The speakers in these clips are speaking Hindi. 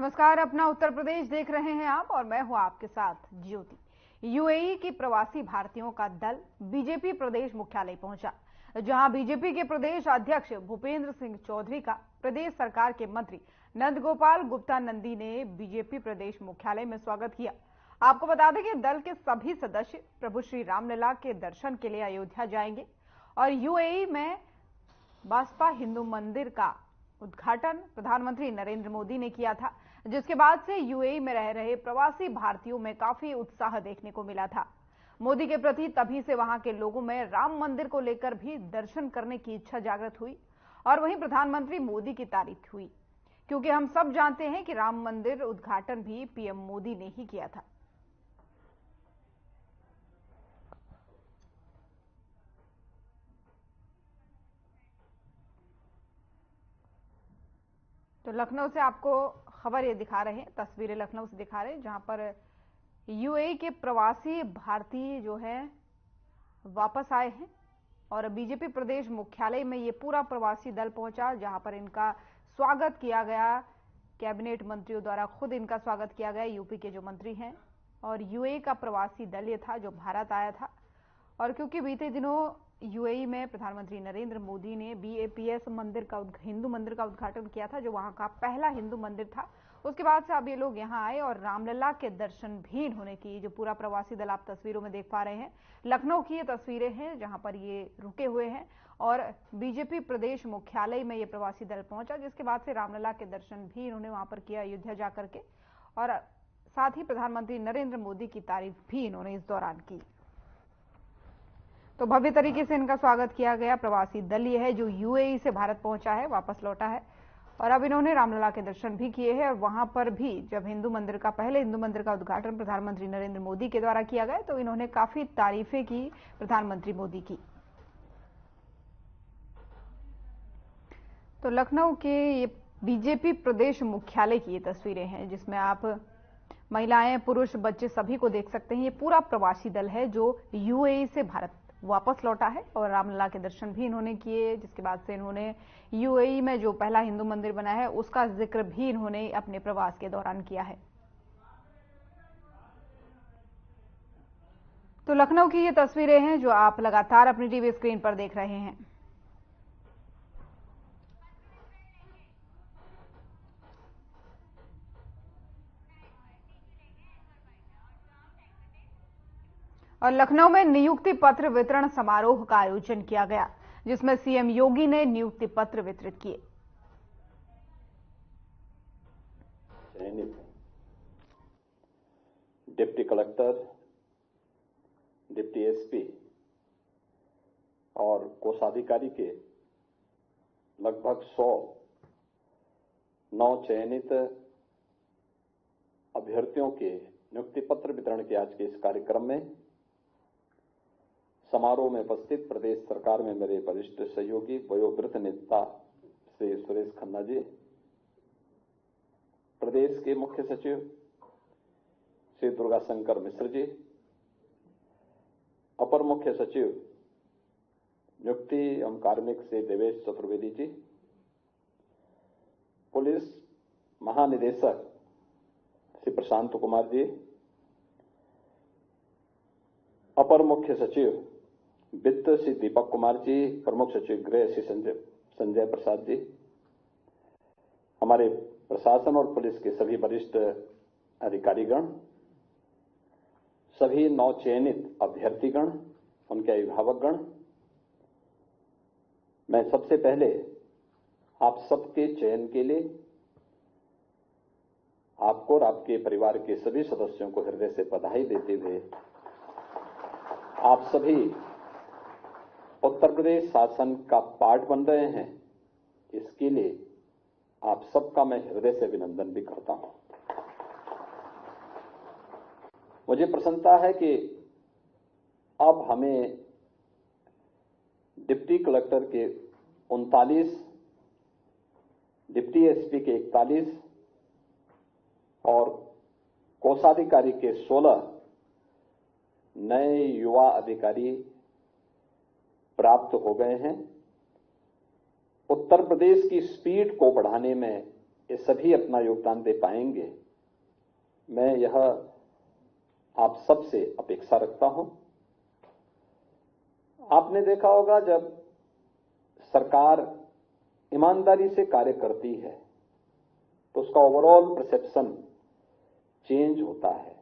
नमस्कार, अपना उत्तर प्रदेश देख रहे हैं आप और मैं हूं आपके साथ ज्योति। यूएई की प्रवासी भारतीयों का दल बीजेपी प्रदेश मुख्यालय पहुंचा, जहां बीजेपी के प्रदेश अध्यक्ष भूपेंद्र सिंह चौधरी का प्रदेश सरकार के मंत्री नंदगोपाल गुप्ता नंदी ने बीजेपी प्रदेश मुख्यालय में स्वागत किया। आपको बता दें कि दल के सभी सदस्य प्रभु श्री रामलला के दर्शन के लिए अयोध्या जाएंगे और यूएई में बासपा हिंदू मंदिर का उद्घाटन प्रधानमंत्री नरेंद्र मोदी ने किया था, जिसके बाद से यूएई में रह रहे प्रवासी भारतीयों में काफी उत्साह देखने को मिला था। मोदी के प्रति तभी से वहां के लोगों में राम मंदिर को लेकर भी दर्शन करने की इच्छा जागृत हुई और वहीं प्रधानमंत्री मोदी की तारीफ हुई, क्योंकि हम सब जानते हैं कि राम मंदिर उद्घाटन भी पीएम मोदी ने ही किया था। तो लखनऊ से आपको खबर ये दिखा रहे हैं, तस्वीरें लखनऊ से दिखा रहे हैं, जहां पर यूएई के प्रवासी भारतीय जो है वापस आए हैं और बीजेपी प्रदेश मुख्यालय में ये पूरा प्रवासी दल पहुंचा, जहां पर इनका स्वागत किया गया। कैबिनेट मंत्रियों द्वारा खुद इनका स्वागत किया गया, यूपी के जो मंत्री हैं, और यूएई का प्रवासी दल ये था जो भारत आया था। और क्योंकि बीते दिनों यूएई में प्रधानमंत्री नरेंद्र मोदी ने बीएपीएस मंदिर का हिंदू मंदिर का उद्घाटन किया था, जो वहां का पहला हिंदू मंदिर था, उसके बाद से अब ये लोग यहां आए और रामलला के दर्शन भी इन्होंने किए। जो पूरा प्रवासी दल आप तस्वीरों में देख पा रहे हैं, लखनऊ की ये तस्वीरें हैं जहां पर ये रुके हुए हैं और बीजेपी प्रदेश मुख्यालय में ये प्रवासी दल पहुंचा, जिसके बाद से रामलला के दर्शन भी इन्होंने वहां पर किया अयोध्या जाकर के, और साथ ही प्रधानमंत्री नरेंद्र मोदी की तारीफ भी इन्होंने इस दौरान की। तो भव्य तरीके से इनका स्वागत किया गया। प्रवासी दल ये है जो यूएई से भारत पहुंचा है, वापस लौटा है, और अब इन्होंने रामलला के दर्शन भी किए हैं। और वहां पर भी जब पहले हिंदू मंदिर का उद्घाटन प्रधानमंत्री नरेंद्र मोदी के द्वारा किया गया, तो इन्होंने काफी तारीफें की प्रधानमंत्री मोदी की। तो लखनऊ के ये बीजेपी प्रदेश मुख्यालय की ये तस्वीरें हैं, जिसमें आप महिलाएं, पुरुष, बच्चे सभी को देख सकते हैं। ये पूरा प्रवासी दल है जो यूएई से भारत वापस लौटा है और रामलला के दर्शन भी इन्होंने किए, जिसके बाद से इन्होंने यूएई में जो पहला हिंदू मंदिर बना है उसका जिक्र भी इन्होंने अपने प्रवास के दौरान किया है। तो लखनऊ की ये तस्वीरें हैं जो आप लगातार अपनी टीवी स्क्रीन पर देख रहे हैं। और लखनऊ में नियुक्ति पत्र वितरण समारोह का आयोजन किया गया, जिसमें सीएम योगी ने नियुक्ति पत्र वितरित किए। डिप्टी कलेक्टर, डिप्टी एसपी और कोषाधिकारी के लगभग 100 नव चयनित अभ्यर्थियों के नियुक्ति पत्र वितरण के आज के इस कार्यक्रम में समारोह में उपस्थित प्रदेश सरकार में मेरे वरिष्ठ सहयोगी वयोवृद्ध नेता श्री सुरेश खन्ना जी, प्रदेश के मुख्य सचिव श्री दुर्गा शंकर मिश्र जी, अपर मुख्य सचिव नियुक्ति एवं कार्मिक श्री देवेश चतुर्वेदी जी, पुलिस महानिदेशक श्री प्रशांत कुमार जी, अपर मुख्य सचिव वित्त श्री दीपक कुमार जी, प्रमुख सचिव गृह श्री संजय प्रसाद जी, हमारे प्रशासन और पुलिस के सभी वरिष्ठ अधिकारीगण, सभी नवचयनित अभ्यर्थीगण, उनके अभिभावकगण, मैं सबसे पहले आप सबके चयन के लिए आपको और आपके परिवार के सभी सदस्यों को हृदय से बधाई देते हुए आप सभी उत्तर प्रदेश शासन का पार्ट बन रहे हैं, इसके लिए आप सबका मैं हृदय से अभिनंदन भी करता हूं। मुझे प्रसन्नता है कि अब हमें डिप्टी कलेक्टर के 39, डिप्टी एसपी के 41 और कोषाधिकारी के 16 नए युवा अधिकारी प्राप्त हो गए हैं। उत्तर प्रदेश की स्पीड को बढ़ाने में ये सभी अपना योगदान दे पाएंगे, मैं यह आप सबसे अपेक्षा रखता हूं। आपने देखा होगा जब सरकार ईमानदारी से कार्य करती है तो उसका ओवरऑल परसेप्शन चेंज होता है।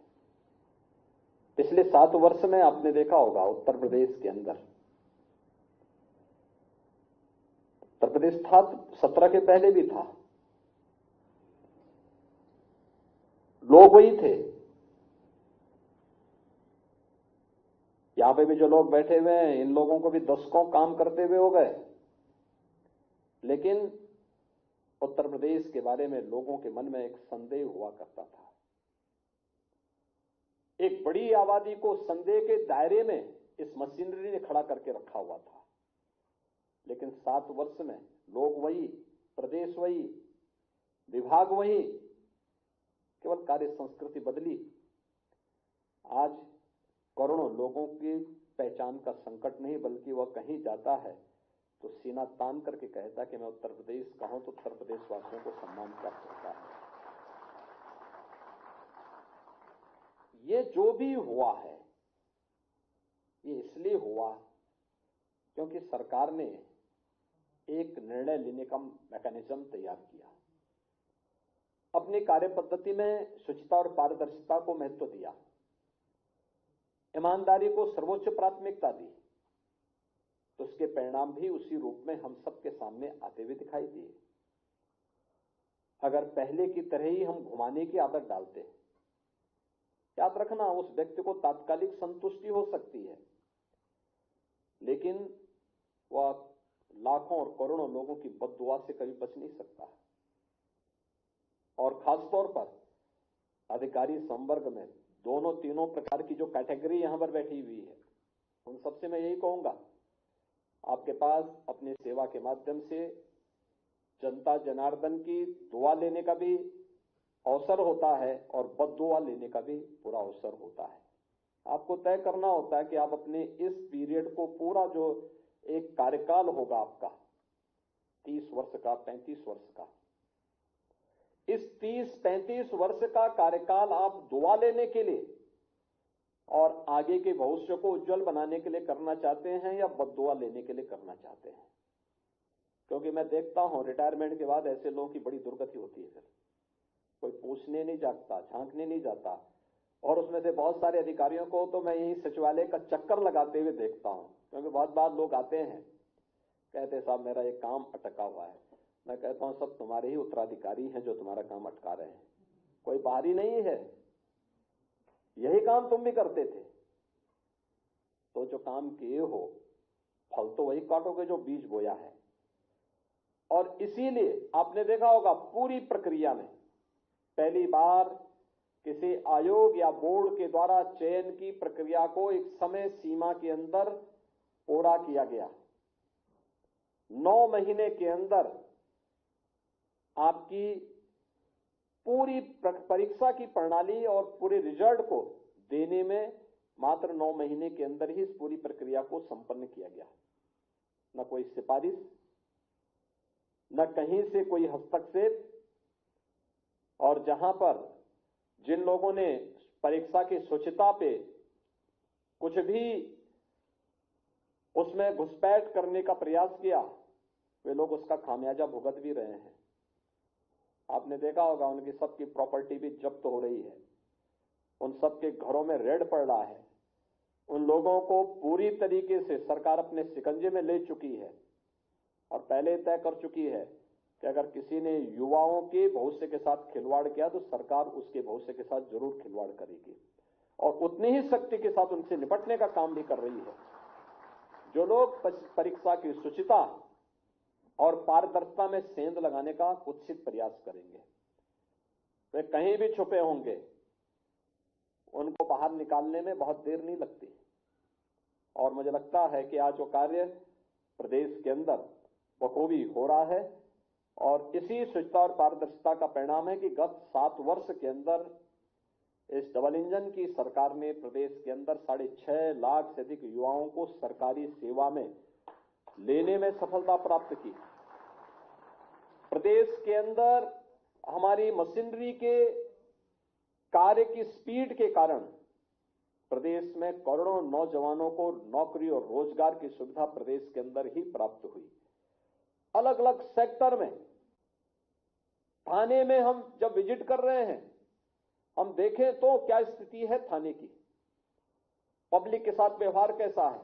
पिछले 7 वर्ष में आपने देखा होगा उत्तर प्रदेश के अंदर, उत्तर प्रदेश था 17 के पहले भी था, लोग वही थे। यहां पे भी जो लोग बैठे हुए हैं, इन लोगों को भी दशकों काम करते हुए हो गए, लेकिन उत्तर प्रदेश के बारे में लोगों के मन में एक संदेह हुआ करता था। एक बड़ी आबादी को संदेह के दायरे में इस मशीनरी ने खड़ा करके रखा हुआ था। लेकिन 7 वर्ष में लोग वही, प्रदेश वही, विभाग वही, केवल कार्य संस्कृति बदली। आज करोड़ों लोगों की पहचान का संकट नहीं, बल्कि वह कहीं जाता है तो सीना तान करके कहता कि मैं उत्तर प्रदेश का हूं, तो उत्तर प्रदेश वासियों को सम्मान प्राप्त होता है। ये जो भी हुआ है, ये इसलिए हुआ क्योंकि सरकार ने एक निर्णय लेने का मैकेनिज्म तैयार किया, अपनी कार्य पद्धति में शुचिता और पारदर्शिता को महत्व दिया, ईमानदारी को सर्वोच्च प्राथमिकता दी, तो उसके परिणाम भी उसी रूप में हम सबके सामने आते हुए दिखाई दिए। अगर पहले की तरह ही हम घुमाने की आदत डालते हैं, याद रखना उस व्यक्ति को तात्कालिक संतुष्टि हो सकती है, लेकिन वह लाखों और करोड़ों लोगों की बद्दुआ से कभी बच नहीं सकता। और खासतौर पर अधिकारी संवर्ग में दोनों तीनों प्रकार की जो कैटेगरी यहां पर बैठी हुई है, उन सबसे मैं यही कहूंगा, आपके पास अपनी सेवा के माध्यम से जनता जनार्दन की दुआ लेने का भी अवसर होता है और बद्दुआ लेने का भी पूरा अवसर होता है। आपको तय करना होता है कि आप अपने इस पीरियड को, पूरा जो एक कार्यकाल होगा आपका 30 वर्ष का, 35 वर्ष का, इस 30-35 वर्ष का कार्यकाल आप दुआ लेने के लिए और आगे के भविष्य को उज्जवल बनाने के लिए करना चाहते हैं या बद्दुआ लेने के लिए करना चाहते हैं। क्योंकि मैं देखता हूं रिटायरमेंट के बाद ऐसे लोगों की बड़ी दुर्गति होती है, फिर कोई पूछने नहीं जाता, झांकने नहीं जाता। और उसमें से बहुत सारे अधिकारियों को तो मैं यही सचिवालय का चक्कर लगाते हुए देखता हूं, क्योंकि बहुत बार लोग आते हैं, कहते साहब मेरा एक काम अटका हुआ है। मैं कहता हूं सब तुम्हारे ही उत्तराधिकारी हैं जो तुम्हारा काम अटका रहे हैं, कोई बाहरी नहीं है, यही काम तुम भी करते थे। तो जो काम किए हो फल तो वही काटोगे जो बीज बोया है। और इसीलिए आपने देखा होगा पूरी प्रक्रिया में पहली बार किसी आयोग या बोर्ड के द्वारा चयन की प्रक्रिया को एक समय सीमा के अंदर पूरा किया गया। 9 महीने के अंदर आपकी पूरी परीक्षा की प्रणाली और पूरे रिजल्ट को देने में मात्र 9 महीने के अंदर ही इस पूरी प्रक्रिया को संपन्न किया गया। न कोई सिफारिश, न कहीं से कोई हस्तक्षेप। और जहां पर जिन लोगों ने परीक्षा की शुचिता पे कुछ भी उसमें घुसपैठ करने का प्रयास किया, वे लोग उसका खामियाजा भुगत भी रहे हैं। आपने देखा होगा उनकी सबकी प्रॉपर्टी भी जब्त हो रही है, उन सबके घरों में रेड पड़ रहा है, उन लोगों को पूरी तरीके से सरकार अपने शिकंजे में ले चुकी है और पहले तय कर चुकी है कि अगर किसी ने युवाओं के भविष्य के साथ खिलवाड़ किया तो सरकार उसके भविष्य के साथ जरूर खिलवाड़ करेगी और उतनी ही शक्ति के साथ उनसे निपटने का काम भी कर रही है। जो लोग परीक्षा की शुचिता और पारदर्शिता में सेंध लगाने का कुत्सित प्रयास करेंगे, वे कहीं भी छुपे होंगे, उनको बाहर निकालने में बहुत देर नहीं लगती। और मुझे लगता है कि आज जो कार्य प्रदेश के अंदर बखूबी हो रहा है और इसी शुचिता और पारदर्शिता का परिणाम है कि गत 7 वर्ष के अंदर इस डबल इंजन की सरकार ने प्रदेश के अंदर 6.5 लाख से अधिक युवाओं को सरकारी सेवा में लेने में सफलता प्राप्त की। प्रदेश के अंदर हमारी मशीनरी के कार्य की स्पीड के कारण प्रदेश में करोड़ों नौजवानों को नौकरी और रोजगार की सुविधा प्रदेश के अंदर ही प्राप्त हुई। अलग अलग सेक्टर में, थाने में हम जब विजिट कर रहे हैं, हम देखें तो क्या स्थिति है थाने की, पब्लिक के साथ व्यवहार कैसा है,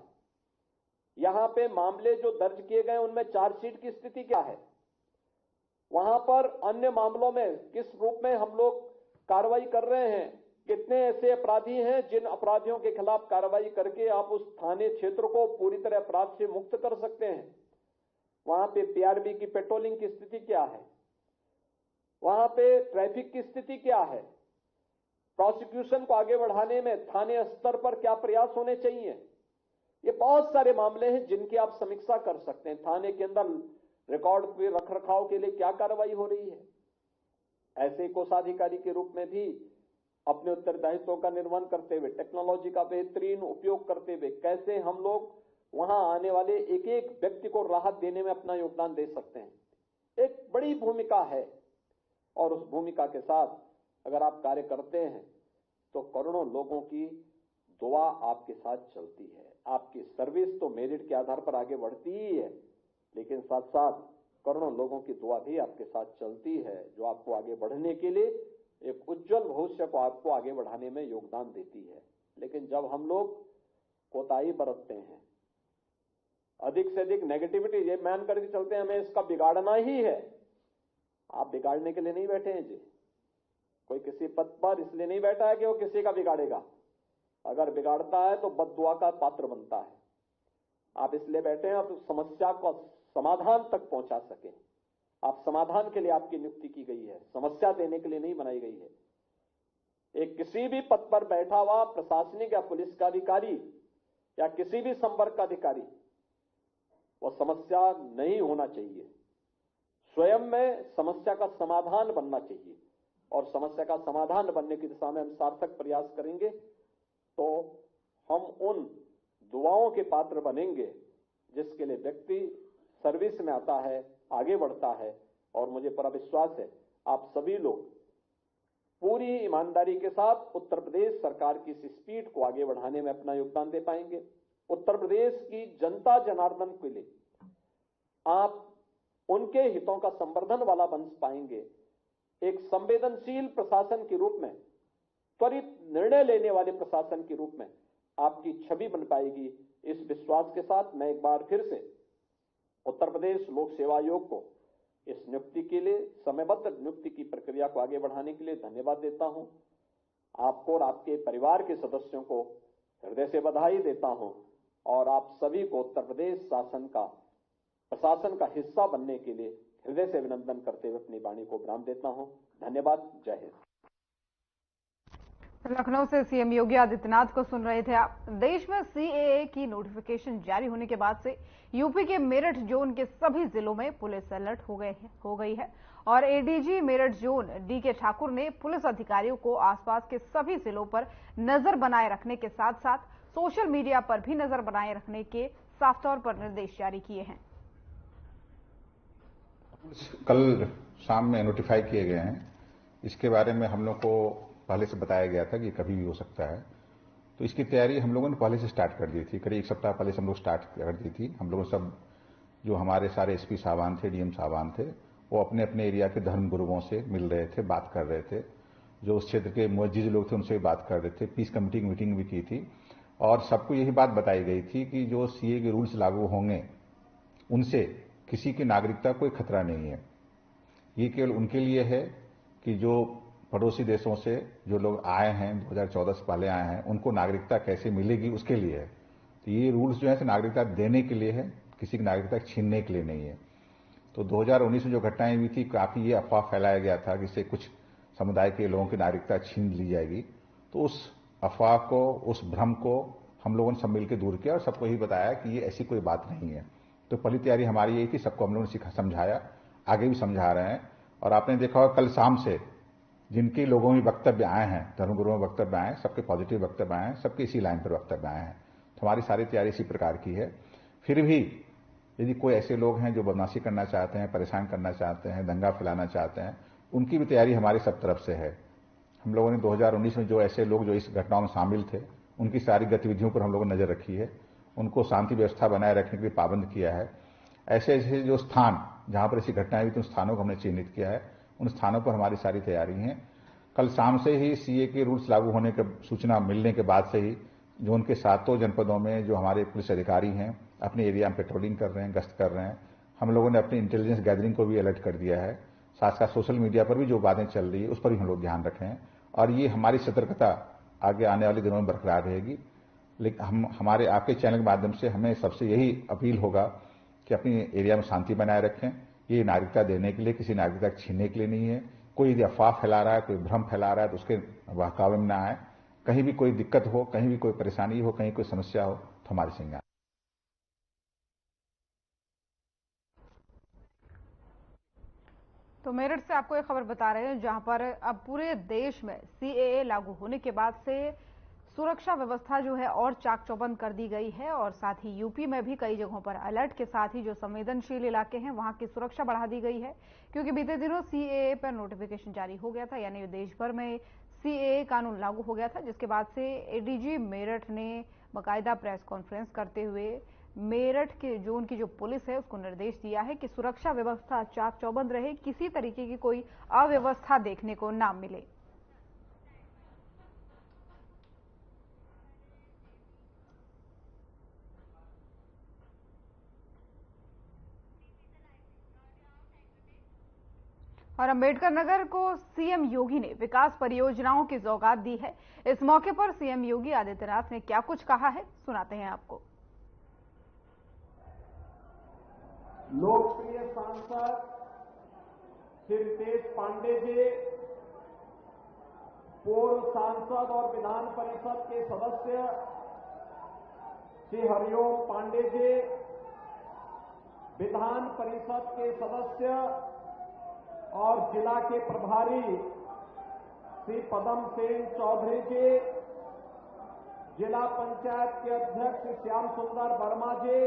यहां पे मामले जो दर्ज किए गए उनमें चार्जशीट की स्थिति क्या है, वहां पर अन्य मामलों में किस रूप में हम लोग कार्रवाई कर रहे हैं, कितने ऐसे अपराधी हैं जिन अपराधियों के खिलाफ कार्रवाई करके आप उस थाने क्षेत्र को पूरी तरह अपराध से मुक्त कर सकते हैं, वहां पे पीआरबी की पेट्रोलिंग की स्थिति क्या है, वहां पे ट्रैफिक की स्थिति क्या है, प्रोसिक्यूशन को आगे बढ़ाने में थाने स्तर पर क्या प्रयास होने चाहिए। ये बहुत सारे मामले हैं जिनकी आप समीक्षा कर सकते हैं। थाने के अंदर रिकॉर्ड के रखरखाव के लिए क्या कार्रवाई हो रही है। ऐसे कोषाधिकारी के रूप में भी अपने उत्तरदायित्वों का निर्वहन करते हुए, टेक्नोलॉजी का बेहतरीन उपयोग करते हुए कैसे हम लोग वहां आने वाले एक एक व्यक्ति को राहत देने में अपना योगदान दे सकते हैं, एक बड़ी भूमिका है। और उस भूमिका के साथ अगर आप कार्य करते हैं तो करोड़ों लोगों की दुआ आपके साथ चलती है। आपकी सर्विस तो मेरिट के आधार पर आगे बढ़ती ही है, लेकिन साथ साथ करोड़ों लोगों की दुआ भी आपके साथ चलती है, जो आपको आगे बढ़ने के लिए, एक उज्जवल भविष्य को आपको आगे बढ़ाने में योगदान देती है। लेकिन जब हम लोग कोताही बरतते हैं, अधिक से अधिक नेगेटिविटी ये मान करके चलते हैं हमें इसका बिगाड़ना ही है, आप बिगाड़ने के लिए नहीं बैठे हैं जी। कोई किसी पद पर इसलिए नहीं बैठा है कि वो किसी का बिगाड़ेगा, अगर बिगाड़ता है तो बद्दुआ का पात्र बनता है। आप इसलिए बैठे हैं आप समस्या को समाधान तक पहुंचा सकें। आप समाधान के लिए आपकी नियुक्ति की गई है, समस्या देने के लिए नहीं बनाई गई है। एक किसी भी पद पर बैठा हुआ प्रशासनिक या पुलिस का अधिकारी या किसी भी संपर्क का अधिकारी, वो समस्या नहीं होना चाहिए, स्वयं में समस्या का समाधान बनना चाहिए। और समस्या का समाधान बनने की दिशा में हम सार्थक प्रयास करेंगे तो हम उन दुआओं के पात्र बनेंगे जिसके लिए व्यक्ति सर्विस में आता है, आगे बढ़ता है। और मुझे पूरा विश्वास है आप सभी लोग पूरी ईमानदारी के साथ उत्तर प्रदेश सरकार की इस स्पीड को आगे बढ़ाने में अपना योगदान दे पाएंगे। उत्तर प्रदेश की जनता जनार्दन के लिए आप उनके हितों का संवर्धन वाला बन पाएंगे। एक संवेदनशील प्रशासन के रूप में, त्वरित निर्णय लेने वाले प्रशासन के रूप में आपकी छवि बन पाएगी। इस विश्वास के साथ मैं एक बार फिर से उत्तर प्रदेश लोक सेवा आयोग को इस नियुक्ति के लिए, समयबद्ध नियुक्ति की प्रक्रिया को आगे बढ़ाने के लिए धन्यवाद देता हूं। आपको और आपके परिवार के सदस्यों को हृदय से बधाई देता हूं और आप सभी को उत्तर प्रदेश प्रशासन का हिस्सा बनने के लिए हृदय से अभिनंदन करते हुए अपनी वाणी को विराम देता हूं। धन्यवाद। जय हिंद। लखनऊ से सीएम योगी आदित्यनाथ को सुन रहे थे आप। देश में सीएए की नोटिफिकेशन जारी होने के बाद से यूपी के मेरठ जोन के सभी जिलों में पुलिस अलर्ट हो गई है और ADG Meerut zone DK Thakur ने पुलिस अधिकारियों को आसपास के सभी जिलों पर नजर बनाए रखने के साथ साथ सोशल मीडिया पर भी नजर बनाए रखने के साफ तौर पर निर्देश जारी किए हैं। कल शाम में नोटिफाई किए गए हैं। इसके बारे में हम लोग को पहले से बताया गया था कि कभी भी हो सकता है, तो इसकी तैयारी हम लोगों ने पहले से स्टार्ट कर दी थी। करीब एक सप्ताह पहले से हम लोग स्टार्ट कर दी थी। हम लोगों सब जो हमारे सारे एसपी साहबान थे, डीएम साहबान थे, वो अपने अपने एरिया के धर्म गुरुओं से मिल रहे थे, बात कर रहे थे। जो उस क्षेत्र के मुअज्जिज लोग थे उनसे भी बात कर रहे थे। पीस कमेटी की मीटिंग भी की थी और सबको यही बात बताई गई थी कि जो सीए के रूल्स लागू होंगे उनसे किसी की नागरिकता कोई खतरा नहीं है। ये केवल उनके लिए है कि जो पड़ोसी देशों से जो लोग आए हैं, 2014 से पहले आए हैं, उनको नागरिकता कैसे मिलेगी उसके लिए है। तो ये रूल्स जो है नागरिकता देने के लिए है, किसी की नागरिकता छीनने के लिए नहीं है। तो 2019 में जो घटनाएं हुई थी, काफी ये अफवाह फैलाया गया था कि इससे कुछ समुदाय के लोगों की नागरिकता छीन ली जाएगी। तो उस अफवाह को, उस भ्रम को हम लोगों ने सब मिलकर दूर किया और सबको यही बताया कि ये ऐसी कोई बात नहीं है। तो पहली तैयारी हमारी यही थी, सबको हम लोगों ने समझाया, आगे भी समझा रहे हैं। और आपने देखा होगा कल शाम से जिनके लोगों में वक्तव्य आए हैं, धर्मगुरुओं में वक्तव्य आए हैं, सबके पॉजिटिव वक्तव्य आए हैं, सबके इसी लाइन पर वक्तव्य आए हैं। तो हमारी सारी तैयारी इसी प्रकार की है। फिर भी यदि कोई ऐसे लोग हैं जो बदमाशी करना चाहते हैं, परेशान करना चाहते हैं, दंगा फैलाना चाहते हैं, उनकी भी तैयारी हमारी सब तरफ से है। हम लोगों ने 2019 में जो ऐसे लोग जो इस घटनाओं में शामिल थे, उनकी सारी गतिविधियों पर हम लोगों ने नजर रखी है, उनको शांति व्यवस्था बनाए रखने के लिए पाबंद किया है। ऐसे ऐसे जो स्थान जहां पर ऐसी घटनाएं हुई थी, उन स्थानों को हमने चिन्हित किया है, उन स्थानों पर हमारी सारी तैयारी है। कल शाम से ही सीए के रूल्स लागू होने की सूचना मिलने के बाद से ही जो उनके 7 जनपदों में जो हमारे पुलिस अधिकारी हैं अपने एरिया में पेट्रोलिंग कर रहे हैं, गश्त कर रहे हैं। हम लोगों ने अपनी इंटेलिजेंस गैदरिंग को भी अलर्ट कर दिया है। साथ साथ सोशल मीडिया पर भी जो बातें चल रही है उस पर भी हम लोग ध्यान रखें और ये हमारी सतर्कता आगे आने वाले दिनों में बरकरार रहेगी। लेकिन हमारे आपके चैनल के माध्यम से हमें सबसे यही अपील होगा कि अपनी एरिया में शांति बनाए रखें। ये नागरिकता देने के लिए, किसी नागरिकता छीनने के लिए नहीं है। कोई यदि अफवाह फैला रहा है, कोई भ्रम फैला रहा है तो उसके बहकावे में ना आए। कहीं भी कोई दिक्कत हो, कहीं भी कोई परेशानी हो, कहीं कोई समस्या हो तो हमारे संग आए। तो मेरठ से आपको एक खबर बता रहे हैं जहां पर अब पूरे देश में सीएए लागू होने के बाद से सुरक्षा व्यवस्था जो है और चाक चौबंद कर दी गई है और साथ ही यूपी में भी कई जगहों पर अलर्ट के साथ ही जो संवेदनशील इलाके हैं वहां की सुरक्षा बढ़ा दी गई है, क्योंकि बीते दिनों सीएए पर नोटिफिकेशन जारी हो गया था, यानी देश भर में सीएए कानून लागू हो गया था, जिसके बाद से एडीजी मेरठ ने बाकायदा प्रेस कॉन्फ्रेंस करते हुए मेरठ के जोन की जो पुलिस है उसको निर्देश दिया है कि सुरक्षा व्यवस्था चाक चौबंद रहे, किसी तरीके की कोई अव्यवस्था देखने को ना मिले। और अंबेडकर नगर को सीएम योगी ने विकास परियोजनाओं की सौगात दी है। इस मौके पर सीएम योगी आदित्यनाथ ने क्या कुछ कहा है, सुनाते हैं आपको। लोकप्रिय सांसद श्री रितेश पांडे जी, पूर्व सांसद और विधान परिषद के सदस्य श्री हरिओम पांडे जी, विधान परिषद के सदस्य और जिला के प्रभारी श्री पदम सेन चौधरी जी, जिला पंचायत के अध्यक्ष श्याम सुंदर वर्मा जी,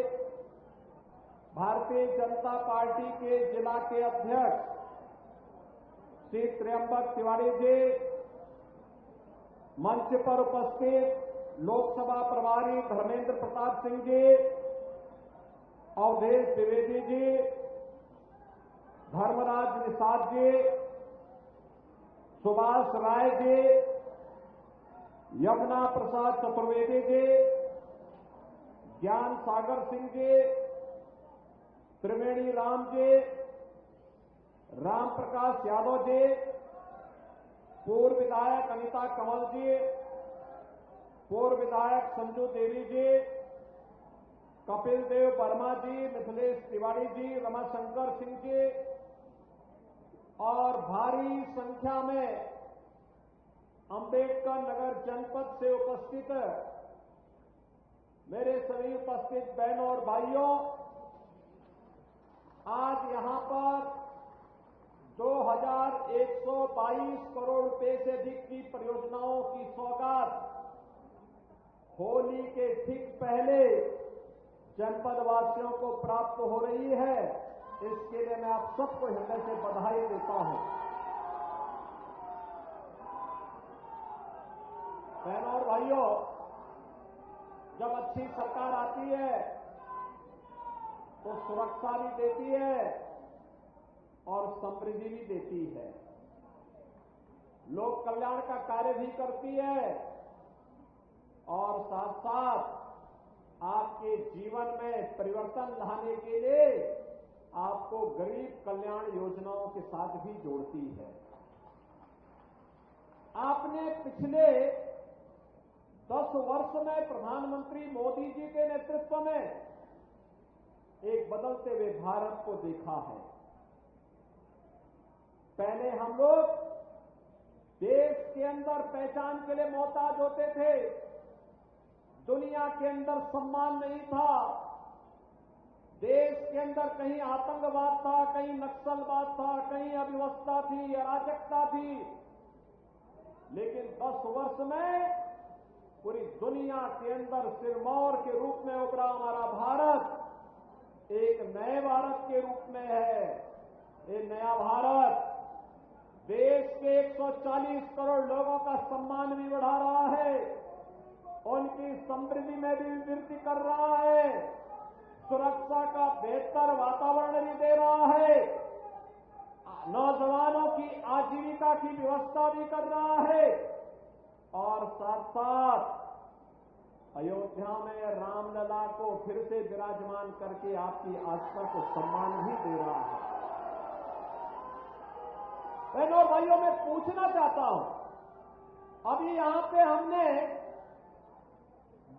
भारतीय जनता पार्टी के जिला के अध्यक्ष श्री त्र्यंबक तिवारी जी, मंच पर उपस्थित लोकसभा प्रभारी धर्मेंद्र प्रताप सिंह जी, अवधेश द्विवेदी जी, धर्मराज निषाद जी, सुभाष राय जी, यमुना प्रसाद चतुर्वेदी जी, ज्ञान सागर सिंह जी, त्रिवेणी राम जी, राम प्रकाश यादव जी, पूर्व विधायक अनिता कंवल जी, पूर्व विधायक संजू देवी जी, कपिल देव वर्मा जी, मिथिलेश तिवारी जी, रमाशंकर सिंह जी और भारी संख्या में अंबेडकर नगर जनपद से उपस्थित मेरे सभी उपस्थित बहनों और भाइयों, आज यहां पर 2122 करोड़ रुपए से अधिक की परियोजनाओं की सौगात होली के ठीक पहले जनपद वासियों को प्राप्त हो रही है। इसके लिए मैं आप सबको हृदय से बधाई देता हूं। बहनों और भाइयों, जब अच्छी सरकार आती है तो सुरक्षा भी देती है और समृद्धि भी देती है, लोक कल्याण का कार्य भी करती है और साथ साथ आपके जीवन में परिवर्तन लाने के लिए आपको गरीब कल्याण योजनाओं के साथ भी जोड़ती है। आपने पिछले 10 वर्ष में प्रधानमंत्री मोदी जी के नेतृत्व में एक बदलते हुए भारत को देखा है। पहले हम लोग देश के अंदर पहचान के लिए मोहताज होते थे, दुनिया के अंदर सम्मान नहीं था, देश के अंदर कहीं आतंकवाद था, कहीं नक्सलवाद था, कहीं अव्यवस्था थी, अराजकता थी। लेकिन 10 वर्ष में पूरी दुनिया के अंदर सिरमौर के रूप में उभरा हमारा भारत एक नए भारत के रूप में है। ये नया भारत देश के 140 करोड़ लोगों का सम्मान भी बढ़ा रहा है, उनकी समृद्धि में भी वृद्धि कर रहा है, सुरक्षा का बेहतर वातावरण भी दे रहा है, नौजवानों की आजीविका की व्यवस्था भी कर रहा है और साथ साथ अयोध्या में रामलला को फिर से विराजमान करके आपकी आस्था को सम्मान भी दे रहा है। बहनों और भाइयों, मैं पूछना चाहता हूं, अभी यहां पे हमने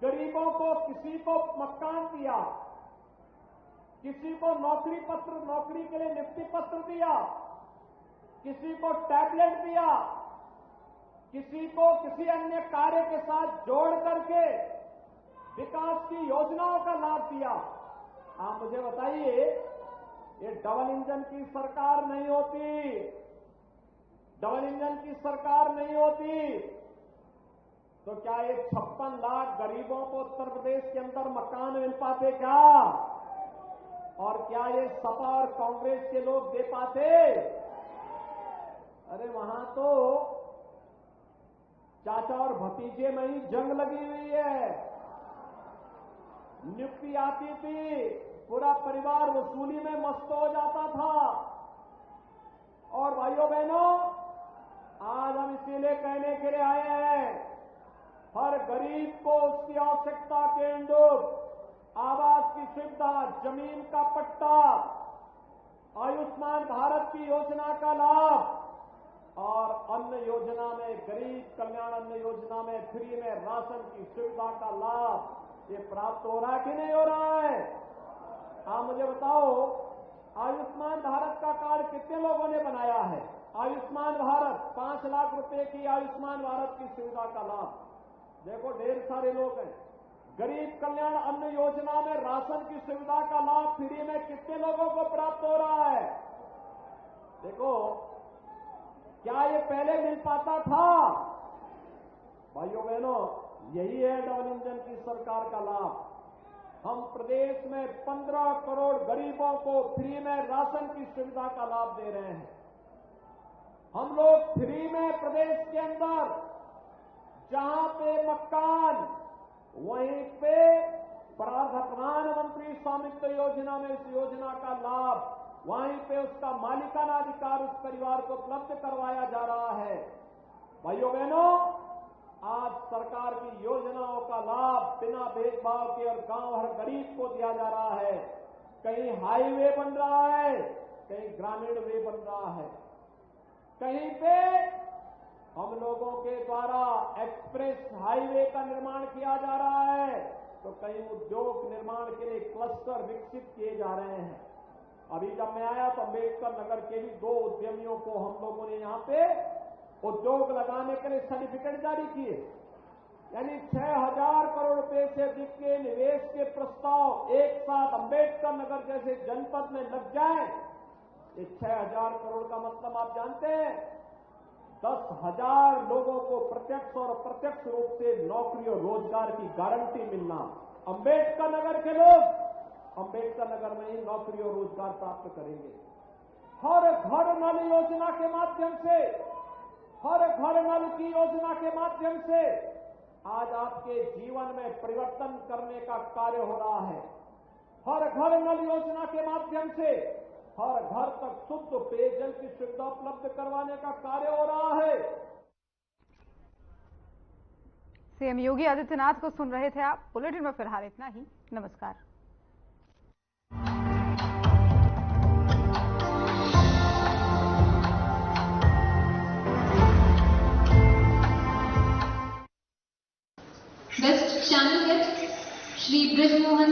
गरीबों को, किसी को मकान दिया, किसी को नौकरी के लिए नियुक्ति पत्र दिया, किसी को टैबलेट दिया, किसी को किसी अन्य कार्य के साथ जोड़ करके विकास की योजनाओं का लाभ दिया। आप मुझे बताइए, ये डबल इंजन की सरकार नहीं होती, डबल इंजन की सरकार नहीं होती तो क्या ये 56 लाख गरीबों को उत्तर प्रदेश के अंदर मकान मिल पाते क्या? और क्या ये सपा और कांग्रेस के लोग दे पाते? अरे वहां तो चाचा और भतीजे में ही जंग लगी हुई है। नियुक्ति आती थी, पूरा परिवार वसूली में मस्त हो जाता था। और भाइयों बहनों, आज हम इसीलिए कहने के लिए आए हैं, हर गरीब को उसकी आवश्यकता के अनुरूप आवास की सुविधा, जमीन का पट्टा, आयुष्मान भारत की योजना का लाभ और अन्न योजना में, गरीब कल्याण अन्न योजना में फ्री में राशन की सुविधा का लाभ ये प्राप्त हो रहा है कि नहीं हो रहा है? आप मुझे बताओ, आयुष्मान भारत का कार्ड कितने लोगों ने बनाया है? आयुष्मान भारत 5 लाख रुपए की आयुष्मान भारत की सुविधा का लाभ, देखो ढेर सारे लोग हैं। गरीब कल्याण अन्न योजना में राशन की सुविधा का लाभ फ्री में कितने लोगों को प्राप्त हो रहा है? देखो, क्या ये पहले मिल पाता था? भाइयों बहनों, यही है डबल इंजन की सरकार का लाभ। हम प्रदेश में 15 करोड़ गरीबों को फ्री में राशन की सुविधा का लाभ दे रहे हैं। हम लोग फ्री में प्रदेश के अंदर जहां पे मकान, वहीं पे प्रधानमंत्री स्वामित्व योजना में इस योजना का लाभ, वहीं पे उसका मालिकाना अधिकार उस परिवार को उपलब्ध करवाया जा रहा है। भाइयों बहनों, आज सरकार की योजनाओं का लाभ बिना भेदभाव के और गांव हर गरीब को दिया जा रहा है। कहीं हाईवे बन रहा है, कहीं ग्रामीण वे बन रहा है, कहीं पे हम लोगों के द्वारा एक्सप्रेस हाईवे का निर्माण किया जा रहा है, तो कहीं उद्योग निर्माण के लिए क्लस्टर विकसित किए जा रहे हैं। अभी जब मैं आया तो अम्बेडकर नगर के भी 2 उद्यमियों को हम लोगों ने यहां पे उद्योग लगाने के लिए सर्टिफिकेट जारी किए, यानी 6000 करोड़ रुपए से अधिक के निवेश के प्रस्ताव एक साथ अम्बेडकर नगर जैसे जनपद में लग जाए। ये 6000 करोड़ का मतलब आप जानते हैं, 10,000 लोगों को प्रत्यक्ष और अप्रत्यक्ष रूप से नौकरी और रोजगार की गारंटी मिलना। अम्बेडकर नगर के लोग अम्बेडकर नगर में ही नौकरी और रोजगार प्राप्त करेंगे। हर घर नल योजना के माध्यम से, हर घर नल की योजना के माध्यम से आज आपके जीवन में परिवर्तन करने का कार्य हो रहा है। हर घर नल योजना के माध्यम से हर घर तक शुद्ध पेयजल की सुविधा उपलब्ध करवाने का कार्य हो रहा है। सीएम योगी आदित्यनाथ को सुन रहे थे आप। बुलेटिन में फिलहाल इतना ही। नमस्कार। बेस्ट चैनल है श्री ब्रजमोहन